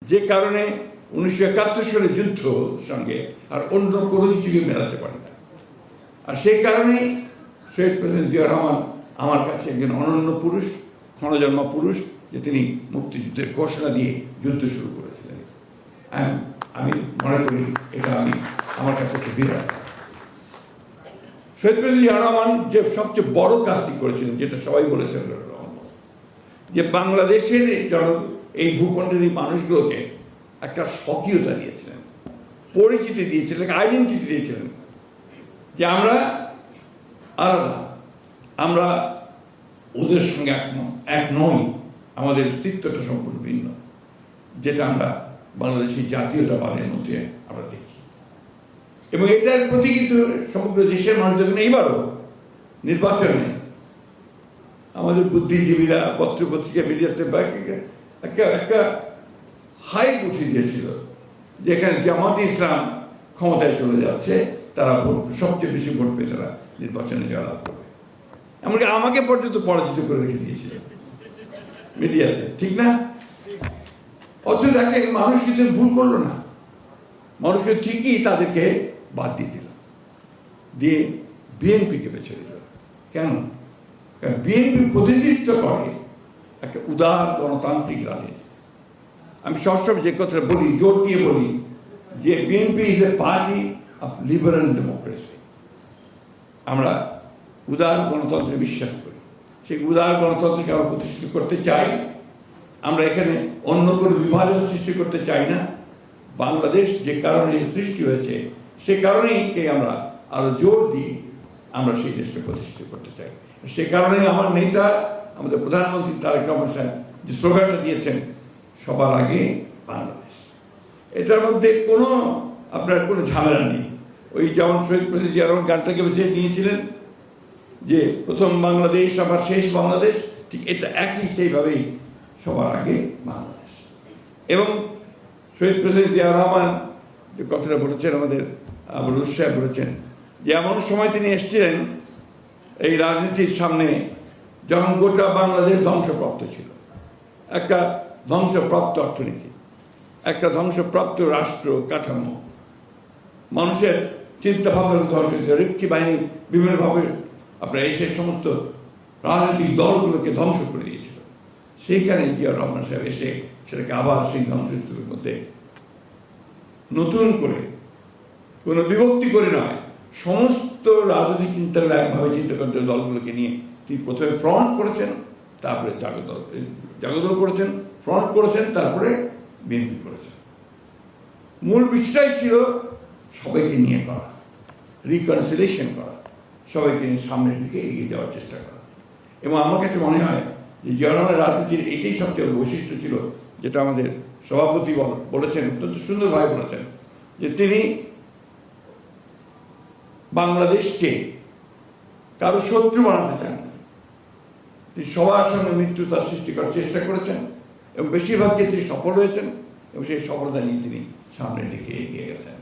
যে কারণে 1971 সালের যুদ্ধ সঙ্গে আর অন্য কোনো কিছুকে মেলাতে পারি না। আর সেই কারণেই শহীদ প্রেসিডেন্ট জিয়া রহমান আমার কাছে একজন অনন্য পুরুষ, ক্ষণজন্মা পুরুষ, যে তিনি মুক্তিযুদ্ধের ঘোষণা দিয়ে যুদ্ধ শুরু করেছিলেন। আমি মনে করি এটা আমার কাছে একটা বিরাট। শহীদ প্রেসিডেন্ট জিয়া রহমান যে সবচেয়ে বড় কাজটি করেছিলেন, যেটা সবাই বলেছেন, যে বাংলাদেশের এই ভূখণ্ডের এই মানুষগুলোকে একটা স্বকীয়তা দিয়েছিলেন, পরিচিতি দিয়েছিলেন, আইডেন্টিটি দিয়েছিলেন, যে আমরা আলাদা, আমরা ওদের সঙ্গে এক নই, আমাদের অস্তিত্বটা সম্পূর্ণ ভিন্ন, যেটা আমরা বাংলাদেশি জাতীয়তাবাদের মধ্যে আমরা দেখি। এবং এটার প্রতি কিন্তু সমগ্র দেশের মানুষ দেখুন, এইবারও নির্বাচনে আমাদের বুদ্ধিজীবীরা, পত্রপত্রিকা, মিডিয়াতে একটা হাইপ উঠিয়ে দিয়েছিল, যেখানে জামাতে ইসলাম ক্ষমতায় চলে যাচ্ছে, তারা সবচেয়ে বেশি ভোট পেয়ে তারা নির্বাচনে জয়লাভ করবে। এমনকি আমাকে পর্যন্ত পরাজিত করে রেখে দিয়েছিল মিডিয়াতে, ঠিক না? অথচ দেখেন মানুষ কিন্তু ভুল করলো না, মানুষকে ঠিকই তাদেরকে বাদ দিয়ে দিল, দিয়ে বিএনপিকে বেছে দিল। কেন? কারণ বিএনপি প্রতিনিধিত্ব করে একটা উদার গণতান্ত্রিক রাজনীতি। আমি সবসময় যে কথাটা বলি, জোর দিয়ে বলি, যে BNP is a party of liberal democracy. আমরা উদার গণতন্ত্রে বিশ্বাস করি, সেই উদার গণতন্ত্রকে আমরা প্রতিষ্ঠিত করতে চাই। আমরা এখানে অন্য কোনো বিভাজন সৃষ্টি করতে চাই না। বাংলাদেশ যে কারণে সৃষ্টি হয়েছে, সে কারণেই আমরা আরো জোর দিয়ে আমরা সেই দেশকে প্রতিষ্ঠিত করতে চাই। সে কারণে আমার নেতা, আমাদের প্রধানমন্ত্রী তারেক রহমান সাহেব যে স্লোগানটা দিয়েছেন, সবার আগে বাংলাদেশ, এটার মধ্যে আপনার কোনো ঝামেলা নেই। ওই যেমন শহীদ প্রেসিডেন্ট জিয়া রহমান গানটাকে বেছে নিয়েছিলেন, যে প্রথম বাংলাদেশ আমার শেষ বাংলাদেশ, ঠিক এটা একই সেইভাবেই সবার আগে বাংলাদেশ। এবং শহীদ প্রেসিডেন্ট জিয়া রহমান যে কথাটা বলেছেন, আমাদের আবুল সাহেব বলেছেন, যে এমন সময় তিনি এসেছিলেন এই রাজনীতির সামনে যখন গোটা বাংলাদেশ ধ্বংসপ্রাপ্ত ছিল, একটা ধ্বংসপ্রাপ্ত অর্থনীতি, একটা ধ্বংসপ্রাপ্ত রাষ্ট্র কাঠামো, মানুষের চিন্তা ভাবনা ধ্বংস হয়েছে, রক্ষী বাহিনী বিভিন্নভাবে আপনার এসে সমস্ত রাজনৈতিক দলগুলোকে ধ্বংস করে দিয়েছিল। সেইখানে জিয়া রহমান সাহেব এসে সেটাকে আবার সেই ধ্বংসের মধ্যে নতুন করে, কোনো বিভক্তি করে নয়, সমস্ত রাজনৈতিক চিন্তাগুলো একভাবে চিন্তা করতে দলগুলোকে নিয়ে তিনি প্রথমে ফ্রন্ট করেছেন, তারপরে জাগদল করেছেন, ফ্রন্ট করেছেন, তারপরে বিএনপি করেছেন। মূল বিষয়টাই ছিল সবাইকে নিয়ে করা, রিকনসিলিয়েশন করা, সবাইকে নিয়ে সামনের দিকে এগিয়ে যাওয়ার চেষ্টা করা। এবং আমার কাছে মনে হয় যে জিয়া রহমানের রাজনীতির এটাই সবচেয়ে বৈশিষ্ট্য ছিল, যেটা আমাদের সভাপতি বলেছেন, অত্যন্ত সুন্দরভাবে বলেছেন, যে তিনি বাংলাদেশকে কারো শত্রু বানাতে চান না। তিনি সবার সঙ্গে মিত্রতা সৃষ্টি করার চেষ্টা করেছেন এবং বেশিরভাগ ক্ষেত্রে সফল হয়েছেন এবং সেই সফলতা নিয়ে তিনি সামনের দিকে এগিয়ে গেছেন।